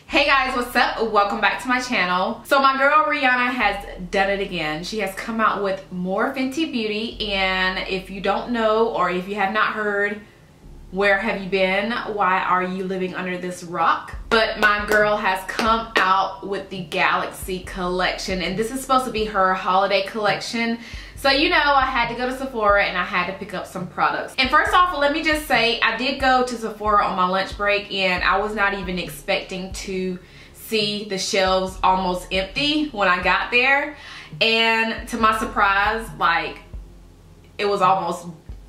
Hey guys, what's up? Welcome back to my channel. So my girl Rihanna has done it again. She has come out with more Fenty Beauty, and if you don't know or if you have not heard, where have you been? Why are you living under this rock? But my girl has come out with the Galaxy collection, and this is supposed to be her holiday collection. So you know, I had to go to Sephora and I had to pick up some products. And first off, let me just say, I did go to Sephora on my lunch break and I was not even expecting to see the shelves almost empty when I got there. And to my surprise, like, it was almost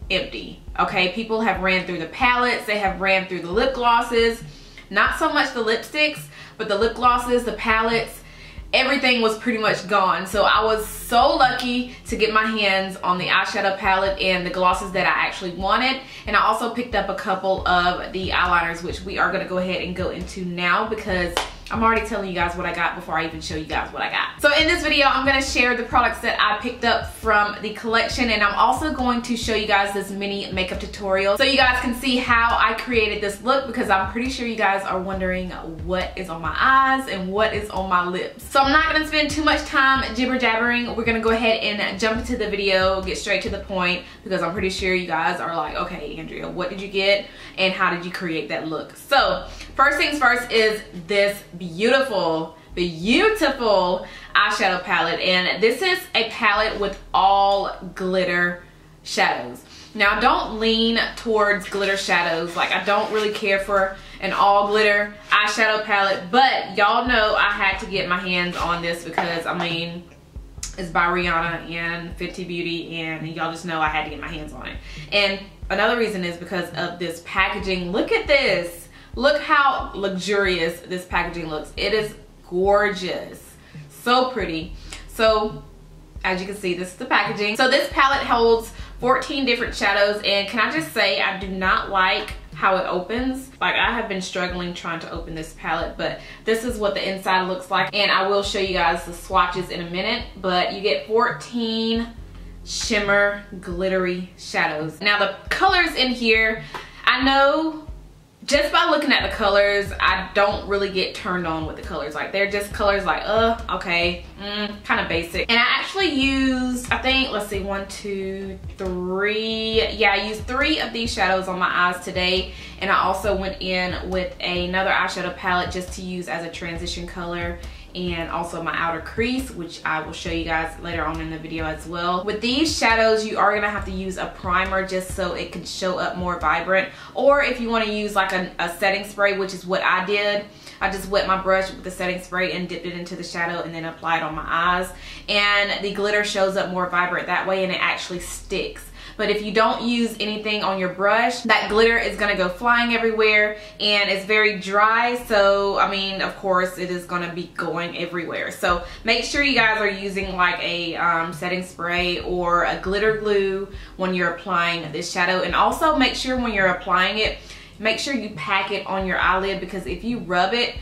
empty. Okay, people have ran through the palettes, they have ran through the lip glosses, not so much the lipsticks, but the lip glosses, the palettes, everything was pretty much gone. So I was so lucky to get my hands on the eyeshadow palette and the glosses that I actually wanted. And I also picked up a couple of the eyeliners, which we are going to go ahead and go into now because I'm already telling you guys what I got before I even show you guys what I got. So in this video, I'm going to share the products that I picked up from the collection, and I'm also going to show you guys this mini makeup tutorial so you guys can see how I created this look, because I'm pretty sure you guys are wondering what is on my eyes and what is on my lips. So I'm not going to spend too much time jibber jabbering. We're going to go ahead and jump into the video, get straight to the point, because I'm pretty sure you guys are like, okay, Andrea, what did you get and how did you create that look? So first things first is this beautiful eyeshadow palette, and this is a palette with all glitter shadows. Now don't lean towards glitter shadows, like I don't really care for an all glitter eyeshadow palette, but y'all know I had to get my hands on this because I mean it's by Rihanna and Fenty Beauty, and y'all just know I had to get my hands on it. And another reason is because of this packaging. Look at this. Look how luxurious this packaging looks. It is gorgeous. So pretty. So as you can see, this is the packaging. So this palette holds 14 different shadows, and can I just say, I do not like how it opens. Like, I have been struggling trying to open this palette, but this is what the inside looks like, and I will show you guys the swatches in a minute. But you get 14 shimmer glittery shadows. Now the colors in here, I know just by looking at the colors, I don't really get turned on with the colors. Like, they're just colors like, okay, kind of basic. And I actually used, I think, let's see, 1, 2, 3. Yeah, I used 3 of these shadows on my eyes today. And I also went in with another eyeshadow palette just to use as a transition color, and also my outer crease, which I will show you guys later on in the video as well. With these shadows, you are gonna have to use a primer just so it can show up more vibrant, or if you want to use like a setting spray, which is what I did. I just wet my brush with the setting spray and dipped it into the shadow and then applied on my eyes, and the glitter shows up more vibrant that way, and it actually sticks. But if you don't use anything on your brush, that glitter is gonna go flying everywhere, and it's very dry. So, I mean, of course, it is gonna be going everywhere. So make sure you guys are using like a setting spray or a glitter glue when you're applying this shadow. And also make sure when you're applying it, make sure you pack it on your eyelid, because if you rub it,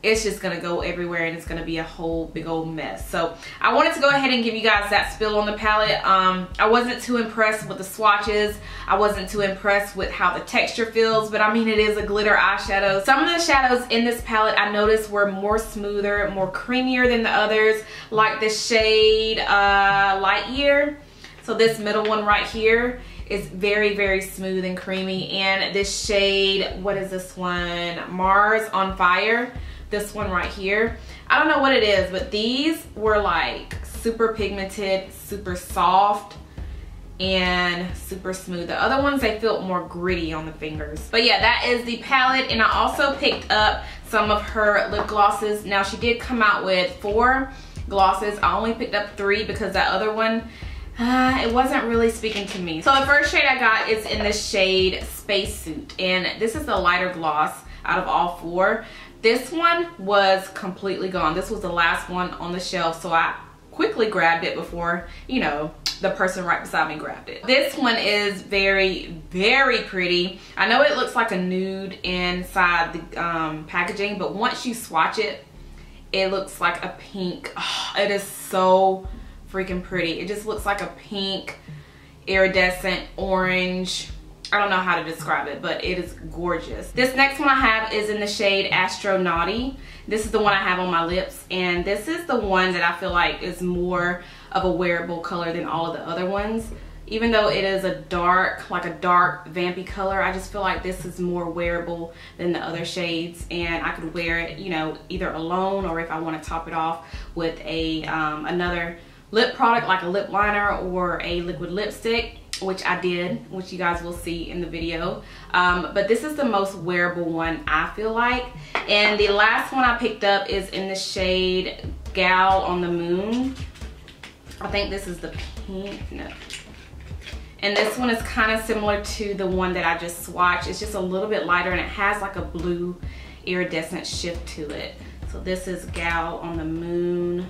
it's just gonna go everywhere and it's gonna be a whole big old mess. So I wanted to go ahead and give you guys that spill on the palette. I wasn't too impressed with the swatches. I wasn't too impressed with how the texture feels, but I mean, it is a glitter eyeshadow. Some of the shadows in this palette I noticed were more smoother, more creamier than the others, like the shade Light Year. So this middle one right here is very, very smooth and creamy. And this shade, what is this one? Mars on Fire. This one right here, I don't know what it is, but these were like super pigmented, super soft, and super smooth. The other ones, they felt more gritty on the fingers. But yeah, that is the palette. And I also picked up some of her lip glosses. Now, she did come out with 4 glosses. I only picked up 3 because that other one, it wasn't really speaking to me. So the first shade I got is in the shade Spacesuit, and this is the lighter gloss out of all 4. This one was completely gone. This was the last one on the shelf, so I quickly grabbed it before, you know, the person right beside me grabbed it. This one is very, very pretty. I know it looks like a nude inside the packaging, but once you swatch it, it looks like a pink. Oh, it is so freaking pretty. It just looks like a pink, iridescent orange I don't know how to describe it, but it is gorgeous. This next one I have is in the shade Astro Knotty. This is the one I have on my lips, and this is the one that I feel like is more of a wearable color than all of the other ones. Even though it is a dark, like a dark vampy color, I just feel like this is more wearable than the other shades, and I could wear it, you know, either alone or if I want to top it off with a another lip product like a lip liner or a liquid lipstick, which I did, which you guys will see in the video. But this is the most wearable one, I feel like. And the last one I picked up is in the shade Gal on the Moon. I think this is the pink, no. And this one is kind of similar to the one that I just swatched. It's just a little bit lighter, and it has like a blue iridescent shift to it. So this is Gal on the Moon.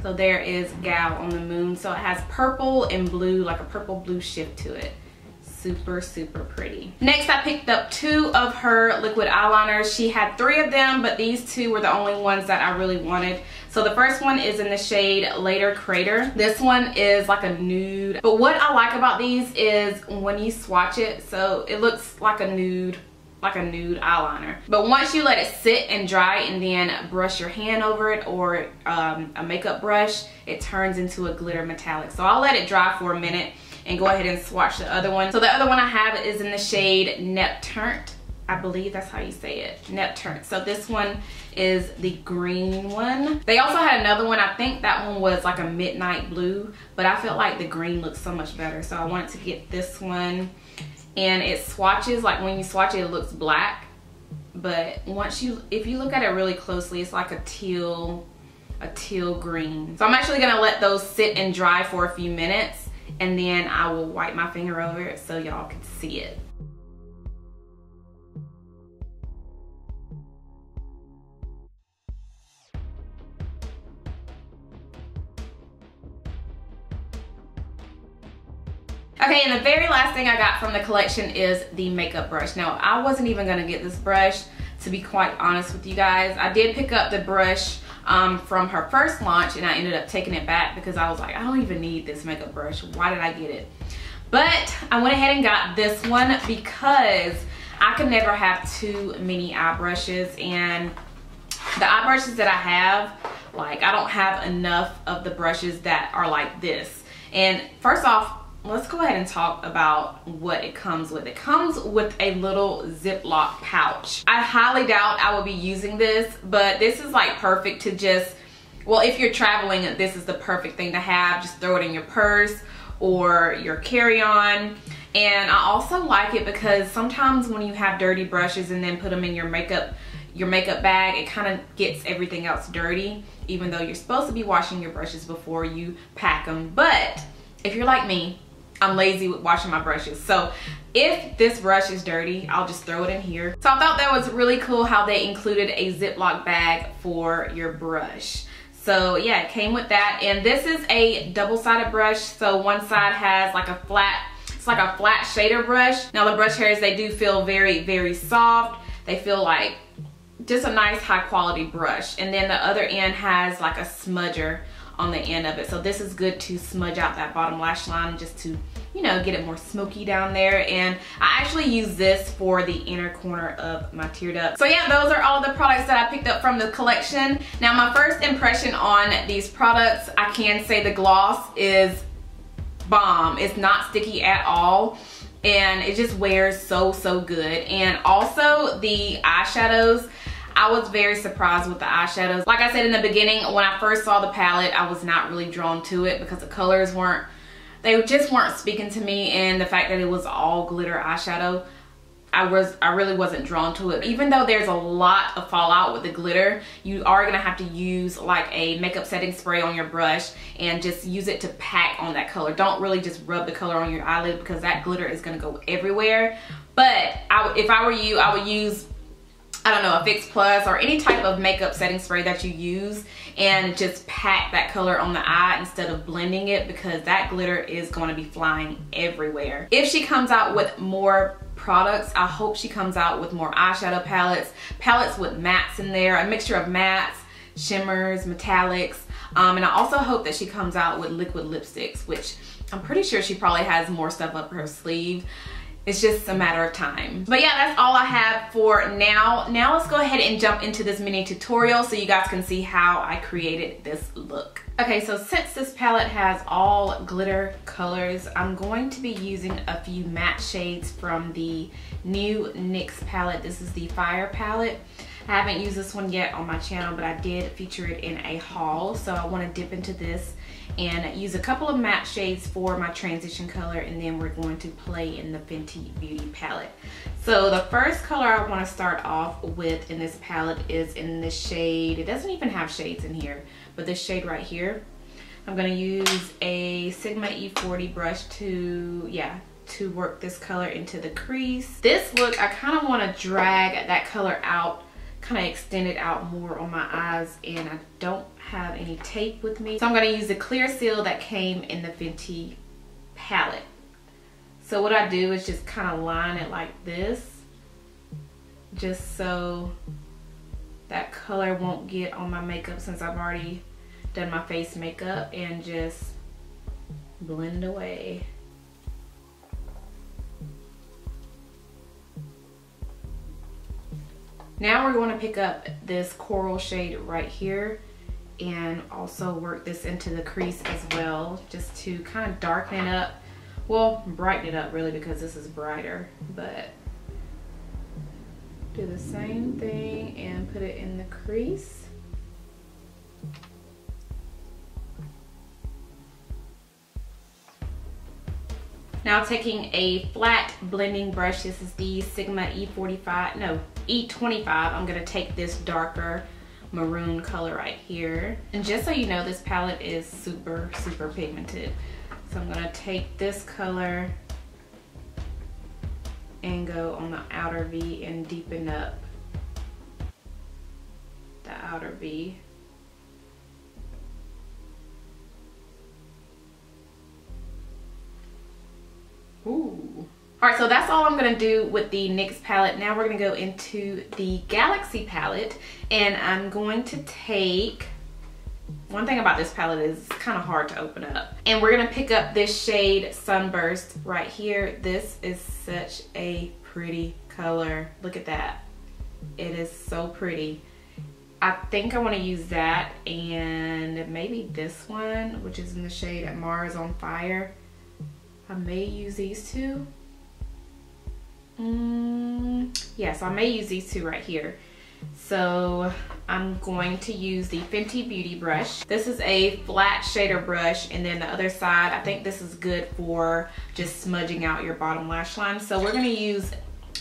So there is Gal on the Moon. So it has purple and blue, like a purple blue shift to it. Super, super pretty. Next, I picked up 2 of her liquid eyeliners. She had 3 of them, but these 2 were the only ones that I really wanted. So the first one is in the shade Later Crater. This one is like a nude. But what I like about these is when you swatch it, so it looks like a nude eyeliner. But once you let it sit and dry and then brush your hand over it, or a makeup brush, it turns into a glitter metallic. So I'll let it dry for a minute and go ahead and swatch the other one. So the other one I have is in the shade Nepturnt. I believe that's how you say it, Nepturnt. So this one is the green one. They also had another one. I think that one was like a midnight blue, but I felt like the green looks so much better. So I wanted to get this one. And it swatches, like when you swatch it, it looks black. But if you look at it really closely, it's like a teal green. So I'm actually gonna let those sit and dry for a few minutes, and then I will wipe my finger over it so y'all can see it. Okay, and the very last thing I got from the collection is the makeup brush. Now, I wasn't even gonna get this brush, to be quite honest with you guys. I did pick up the brush from her first launch, and I ended up taking it back because I was like, I don't even need this makeup brush. Why did I get it? But I went ahead and got this one because I could never have too many eye brushes, and the eye brushes that I have, like, I don't have enough of the brushes that are like this. And first off, let's go ahead and talk about what it comes with. It comes with a little Ziploc pouch. I highly doubt I will be using this, but this is like perfect to just, well, if you're traveling, this is the perfect thing to have. Just throw it in your purse or your carry-on. And I also like it because sometimes when you have dirty brushes and then put them in your makeup bag, it kind of gets everything else dirty, even though you're supposed to be washing your brushes before you pack them. But if you're like me, I'm lazy with washing my brushes. So if this brush is dirty, I'll just throw it in here. So I thought that was really cool how they included a Ziploc bag for your brush. So yeah, it came with that. And this is a double-sided brush. So one side has like a flat, it's like a flat shader brush. Now the brush hairs, they do feel very, very soft. They feel like just a nice high quality brush. And then the other end has like a smudger on the end of it. So this is good to smudge out that bottom lash line, just to, you know, get it more smoky down there. And I actually use this for the inner corner of my tear duct. So yeah, those are all the products that I picked up from the collection. Now my first impression on these products, I can say the gloss is bomb. It's not sticky at all, and it just wears so good. And also the eyeshadows, I was very surprised with the eyeshadows. Like I said in the beginning, when I first saw the palette, I was not really drawn to it because the colors they just weren't speaking to me, and the fact that it was all glitter eyeshadow, I really wasn't drawn to it. Even though there's a lot of fallout with the glitter, you are gonna have to use like a makeup setting spray on your brush and just use it to pack on that color. Don't really just rub the color on your eyelid because that glitter is gonna go everywhere. But if I were you, I would use, I don't know, a Fix Plus or any type of makeup setting spray that you use, and just pack that color on the eye instead of blending it, because that glitter is going to be flying everywhere. If she comes out with more products, I hope she comes out with more eyeshadow palettes with mattes in there, a mixture of mattes, shimmers, metallics, and I also hope that she comes out with liquid lipsticks, which I'm pretty sure she probably has more stuff up her sleeve. It's just a matter of time. But yeah, that's all I have for now. Now let's go ahead and jump into this mini tutorial so you guys can see how I created this look. Okay, so since this palette has all glitter colors, I'm going to be using a few matte shades from the new NYX palette. This is the Fire palette. I haven't used this one yet on my channel, but I did feature it in a haul. So I want to dip into this and use a couple of matte shades for my transition color, and then we're going to play in the Fenty Beauty palette. So the first color I want to start off with in this palette is in this shade. It doesn't even have shades in here, but this shade right here. I'm going to use a Sigma E40 brush to work this color into the crease. This look, I kind of want to drag that color out, kind of extend it out more on my eyes, and I don't have any tape with me. So I'm going to use the clear seal that came in the Fenty palette. So what I do is just kind of line it like this, just so that color won't get on my makeup since I've already done my face makeup, and just blend away. Now we're going to pick up this coral shade right here and also work this into the crease as well, just to kind of darken it up. Well, brighten it up really, because this is brighter, but do the same thing and put it in the crease. Now taking a flat blending brush, this is the Sigma E25, I'm gonna take this darker maroon color right here. And just so you know, this palette is super, super pigmented. So I'm gonna take this color and go on the outer V and deepen up the outer V. Ooh. All right, so that's all I'm gonna do with the NYX palette. Now we're gonna go into the Galaxy palette, and I'm going to take, one thing about this palette is it's kind of hard to open up. And we're gonna pick up this shade Sunburst right here. This is such a pretty color. Look at that. It is so pretty. I think I wanna use that and maybe this one, which is in the shade Mars on Fire. I may use these two. Yes, I may use these two right here. So I'm going to use the Fenty Beauty brush. This is a flat shader brush, and then the other side, I think this is good for just smudging out your bottom lash line. So we're gonna use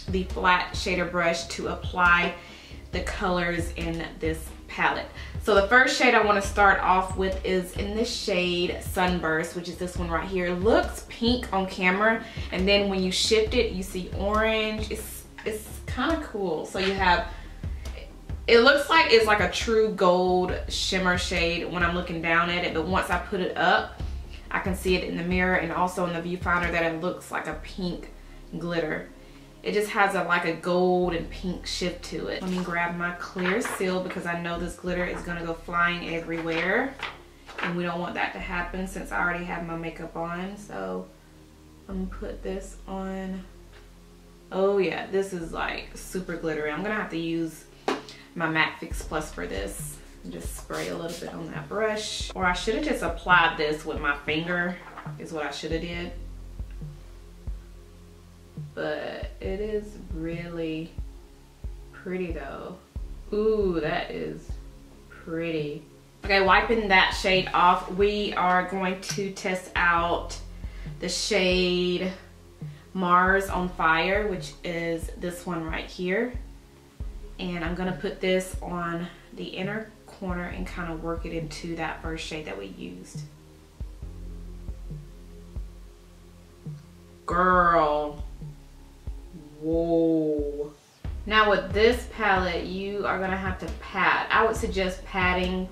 the flat shader brush to apply the colors in this palette. So the first shade I want to start off with is in this shade Sunburst, which is this one right here. It looks pink on camera, and then when you shift it, you see orange. It's kind of cool. So you have, it looks like it's like a true gold shimmer shade when I'm looking down at it, but once I put it up, I can see it in the mirror and also in the viewfinder that it looks like a pink glitter. It just has like a gold and pink shift to it. Let me grab my clear seal because I know this glitter is gonna go flying everywhere, and we don't want that to happen since I already have my makeup on. So I'm gonna put this on. Oh yeah, this is like super glittery. I'm gonna have to use my Matte Fix Plus for this. Just spray a little bit on that brush. Or I should have just applied this with my finger, is what I should have did. But it is really pretty though. Ooh, that is pretty. Okay, wiping that shade off, we are going to test out the shade Mars on Fire, which is this one right here. And I'm gonna put this on the inner corner and kind of work it into that first shade that we used. Girl. Whoa. Now with this palette, you are gonna have to pat. I would suggest patting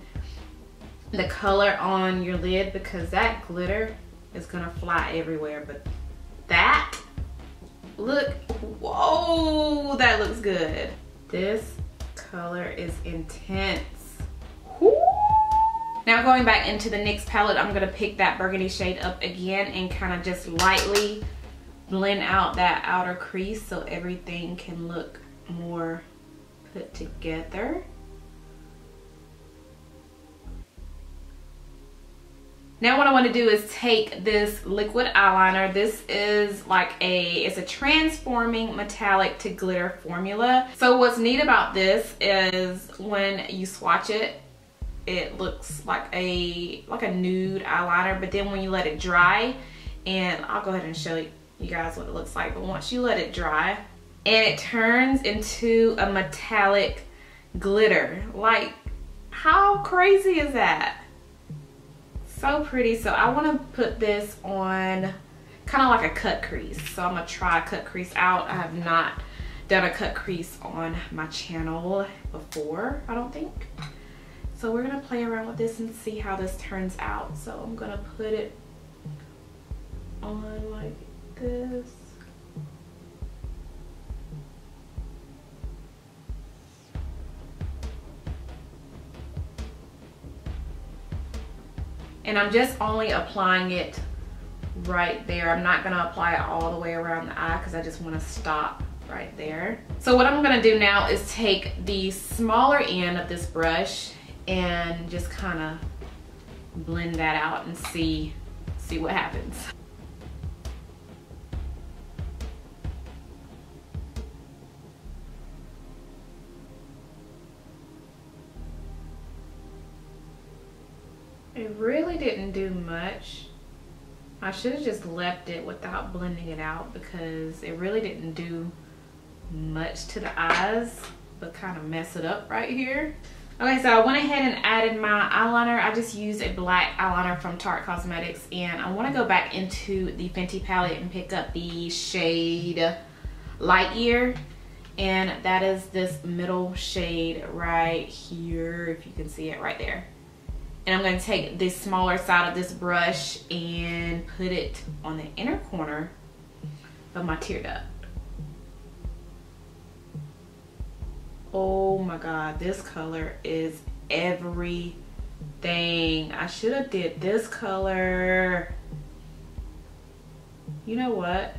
the color on your lid because that glitter is gonna fly everywhere. But that, look, whoa, that looks good. This color is intense. Woo. Now going back into the NYX palette, I'm gonna pick that burgundy shade up again and kind of just lightly blend out that outer crease so everything can look more put together. Now what I want to do is take this liquid eyeliner. This is like it's a transforming metallic to glitter formula. So what's neat about this is when you swatch it, it looks like a nude eyeliner, but then when you let it dry, and I'll go ahead and show you guys what it looks like, but once you let it dry, and it turns into a metallic glitter. Like, how crazy is that? So pretty. So I want to put this on kind of like a cut crease. So I'm going to try a cut crease out. I have not done a cut crease on my channel before, I don't think. So we're going to play around with this and see how this turns out. So I'm going to put it on like this. And I'm just only applying it right there. I'm not gonna apply it all the way around the eye because I just wanna stop right there. So what I'm gonna do now is take the smaller end of this brush and just kinda blend that out and see what happens. It really didn't do much. I should have just left it without blending it out because it really didn't do much to the eyes, but kind of mess it up right here. Okay, so I went ahead and added my eyeliner. I just used a black eyeliner from Tarte Cosmetics, and I want to go back into the Fenty palette and pick up the shade Light Year, and that is this middle shade right here, if you can see it right there. And I'm going to take this smaller side of this brush and put it on the inner corner of my tear duct. Oh my god, this color is everything. I should have did this color. You know what?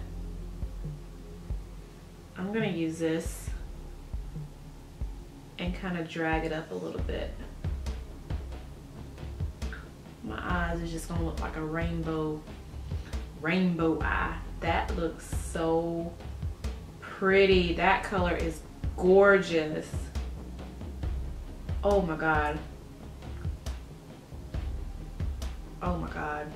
I'm going to use this and kind of drag it up a little bit. My eyes is just gonna look like a rainbow eye. That looks so pretty. That color is gorgeous. Oh my god. Oh my god.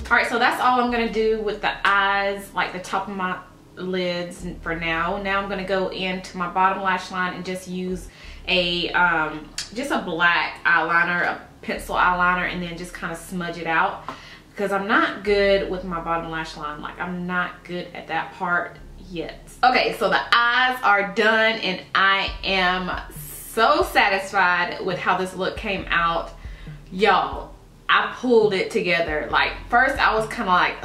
Alright, so that's all I'm gonna do with the eyes, like the top of my lids for now. Now I'm gonna go into my bottom lash line and just use a black eyeliner, a pencil eyeliner, and then just kind of smudge it out because I'm not good with my bottom lash line. Like, I'm not good at that part yet. Okay, so the eyes are done and I am so satisfied with how this look came out. Y'all, I pulled it together. Like, first I was kind of like,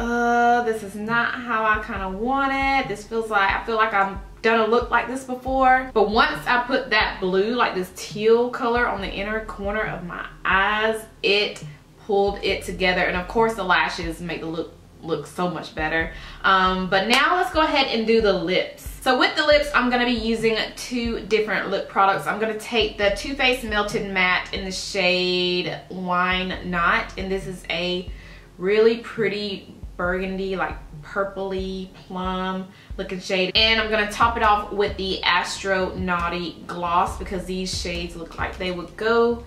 this is not how I kind of want it. This feels like, I feel like I've done a look like this before. But once I put that blue, like this teal color on the inner corner of my eyes, it pulled it together. And of course the lashes make the look so much better. But now let's go ahead and do the lips. So with the lips, I'm going to be using two different lip products. I'm going to take the Too Faced Melted Matte in the shade Wine Not. And this is a really pretty burgundy, like purpley plum looking shade. And I'm going to top it off with the Astro Knotty Gloss because these shades look like they would go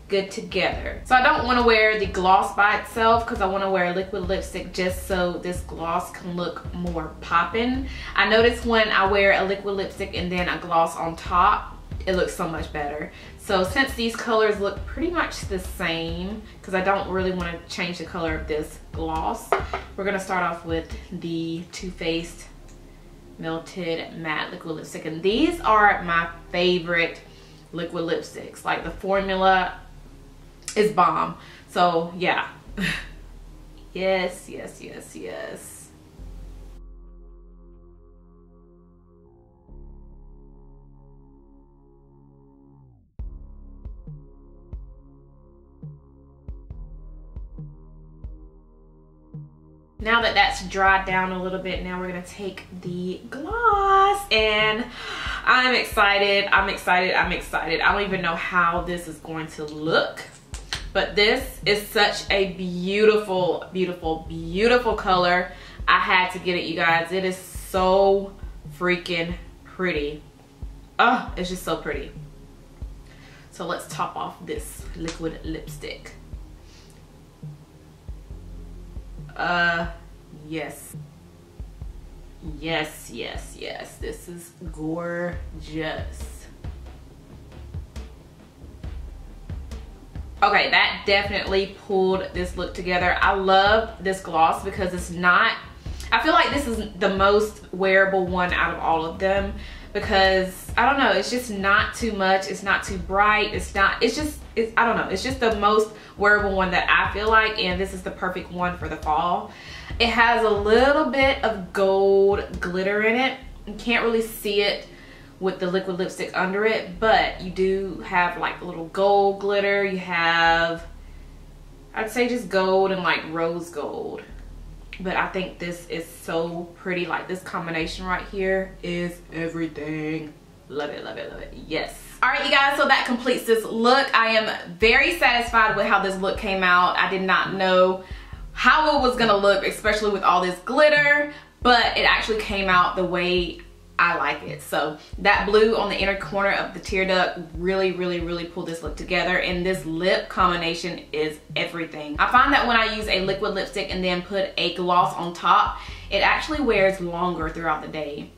good together. So I don't want to wear the gloss by itself because I want to wear a liquid lipstick just so this gloss can look more poppin'. I notice when I wear a liquid lipstick and then a gloss on top, it looks so much better. So since these colors look pretty much the same, because I don't really want to change the color of this gloss, we're going to start off with the Too Faced Melted Matte Liquid Lipstick. And these are my favorite liquid lipsticks. Like, the formula is bomb. So yeah. Yes, yes, yes, yes. Now that that's dried down a little bit, now we're gonna take the gloss, and I'm excited. I'm excited. I'm excited. I don't even know how this is going to look, but this is such a beautiful, beautiful, beautiful color. I had to get it, you guys. It is so freaking pretty. Oh, it's just so pretty. So let's top off this liquid lipstick. Yes. Yes, yes, yes. This is gorgeous. Okay, that definitely pulled this look together. I love this gloss because it's not, I feel like this is the most wearable one out of all of them, because I don't know, it's just not too much, it's not too bright, it's I don't know, it's just the most wearable one that I feel like, and this is the perfect one for the fall. It has a little bit of gold glitter in it. You can't really see it with the liquid lipstick under it, but you do have like a little gold glitter. You have, I'd say just gold and like rose gold. But I think this is so pretty. Like this combination right here is everything. Love it, love it, love it. Yes. All right, you guys, so that completes this look. I am very satisfied with how this look came out. I did not know how it was gonna look, especially with all this glitter, but it actually came out the way I like it. So that blue on the inner corner of the tear duct really, really, really pulled this look together, and this lip combination is everything. I find that when I use a liquid lipstick and then put a gloss on top, it actually wears longer throughout the day,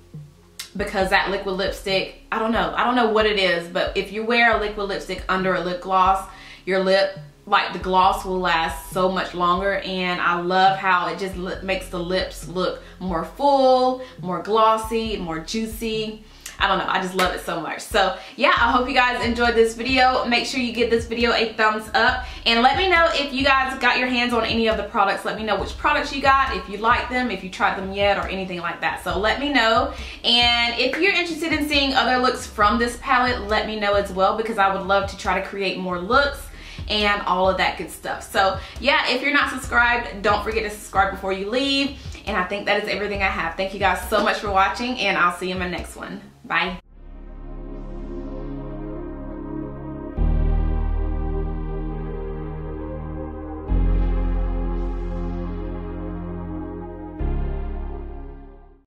because that liquid lipstick, I don't know what it is, but if you wear a liquid lipstick under a lip gloss, your lip, like the gloss will last so much longer, and I love how it just makes the lips look more full, more glossy, more juicy. I don't know, I just love it so much. So yeah, I hope you guys enjoyed this video. Make sure you give this video a thumbs up, and let me know if you guys got your hands on any of the products. Let me know which products you got, if you like them, if you tried them yet, or anything like that. So let me know, and if you're interested in seeing other looks from this palette, let me know as well, because I would love to try to create more looks and all of that good stuff. So yeah, if you're not subscribed, don't forget to subscribe before you leave. And I think that is everything I have. Thank you guys so much for watching, and I'll see you in my next one. Bye.